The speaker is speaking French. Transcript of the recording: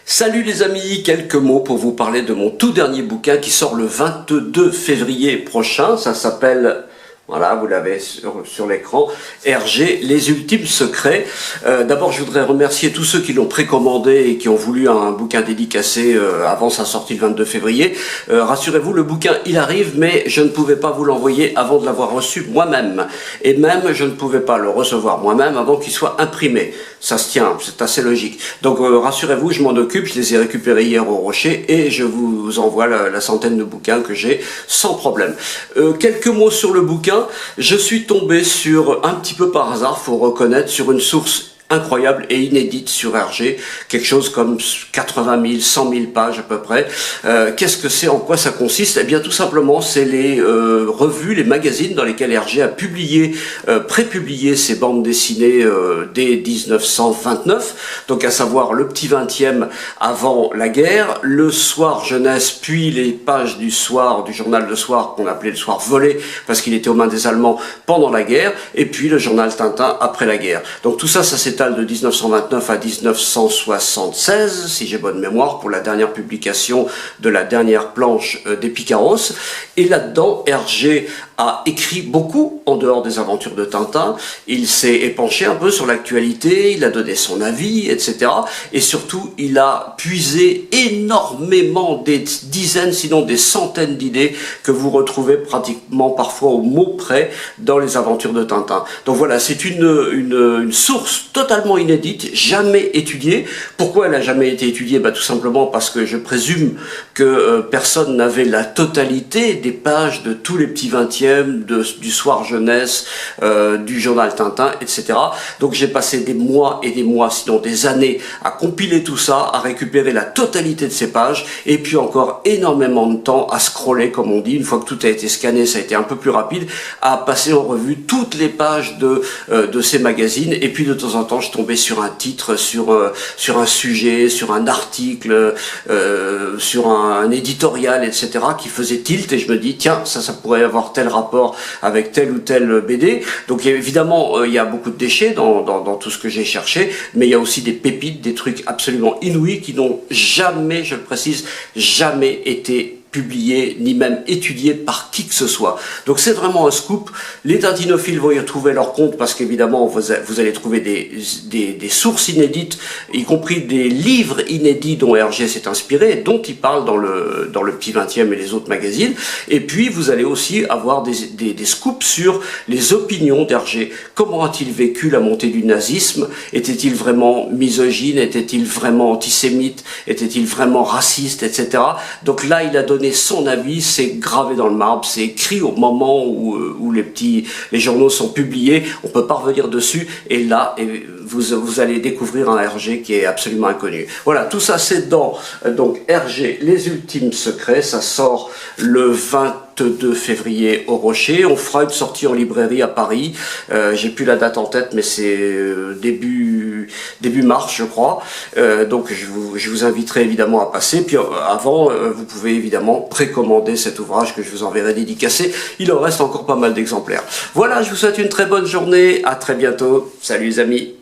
Salut les amis, quelques mots pour vous parler de mon tout dernier bouquin qui sort le 22 février prochain. Ça s'appelle, voilà, vous l'avez sur l'écran, Hergé, les ultimes secrets. D'abord, je voudrais remercier tous ceux qui l'ont précommandé et qui ont voulu un bouquin dédicacé avant sa sortie le 22 février. Rassurez-vous, le bouquin, il arrive, mais je ne pouvais pas vous l'envoyer avant de l'avoir reçu moi-même. Et même, je ne pouvais pas le recevoir moi-même avant qu'il soit imprimé. Ça se tient, c'est assez logique. Donc, rassurez-vous, je m'en occupe, je les ai récupérés hier au Rocher et je vous envoie la centaine de bouquins que j'ai sans problème. Quelques mots sur le bouquin. Je suis tombé sur, un petit peu par hasard, faut reconnaître, sur une source incroyable et inédite sur Hergé, quelque chose comme 80 000, 100 000 pages à peu près. Qu'est-ce que c'est, en quoi ça consiste? Eh bien tout simplement c'est les revues, les magazines dans lesquels Hergé a publié, prépublié ses bandes dessinées dès 1929, donc à savoir le petit 20e avant la guerre, le soir jeunesse, puis les pages du soir, du journal de soir qu'on appelait le soir volé, parce qu'il était aux mains des Allemands pendant la guerre, et puis le journal Tintin après la guerre. Donc tout ça, ça s'étale de 1929 à 1976, si j'ai bonne mémoire, pour la dernière publication de la dernière planche des Picaros. Et là-dedans, Hergé a écrit beaucoup en dehors des aventures de Tintin. Il s'est épanché un peu sur l'actualité, il a donné son avis, etc. Et surtout, il a puisé énormément, des dizaines, sinon des centaines d'idées que vous retrouvez pratiquement parfois au mot près dans les aventures de Tintin. Donc voilà, c'est une source totalement inédite, jamais étudiée. Pourquoi elle n'a jamais été étudiée? Tout simplement parce que je présume que personne n'avait la totalité des pages de tous les petits 20e, du soir jeunesse, du journal Tintin, etc. Donc j'ai passé des mois et des mois, sinon des années, à compiler tout ça, à récupérer la totalité de ces pages, et puis encore énormément de temps à scroller, comme on dit. Une fois que tout a été scanné, ça a été un peu plus rapide, à passer en revue toutes les pages de ces magazines, et puis de temps en temps, je tombais sur un titre, sur un sujet, sur un article, sur un éditorial, etc., qui faisait tilt, et je me dis, tiens, ça pourrait avoir tel rapport avec tel ou tel BD. Donc évidemment, il y a beaucoup de déchets dans tout ce que j'ai cherché, mais il y a aussi des pépites, des trucs absolument inouïs qui n'ont jamais, je le précise, jamais été publié, ni même étudié par qui que ce soit. Donc c'est vraiment un scoop. Les tintinophiles vont y retrouver leur compte parce qu'évidemment vous allez trouver des sources inédites, y compris des livres inédits dont Hergé s'est inspiré, dont il parle dans le petit 20e et les autres magazines. Et puis vous allez aussi avoir des scoops sur les opinions d'Hergé. Comment a-t-il vécu la montée du nazisme? Était-il vraiment misogyne? Était-il vraiment antisémite? Était-il vraiment raciste, etc. Donc là, il a donné son avis, c'est gravé dans le marbre, c'est écrit au moment où les journaux sont publiés, on peut pas revenir dessus, et là, vous allez découvrir un Hergé qui est absolument inconnu. Voilà, tout ça c'est dans donc Hergé, les ultimes secrets, ça sort le 22 février au Rocher. On fera une sortie en librairie à Paris, j'ai plus la date en tête, mais c'est début mars je crois, donc je vous inviterai évidemment à passer, puis avant vous pouvez évidemment précommander cet ouvrage que je vous enverrai dédicacé, il en reste encore pas mal d'exemplaires. Voilà, je vous souhaite une très bonne journée, à très bientôt, salut les amis.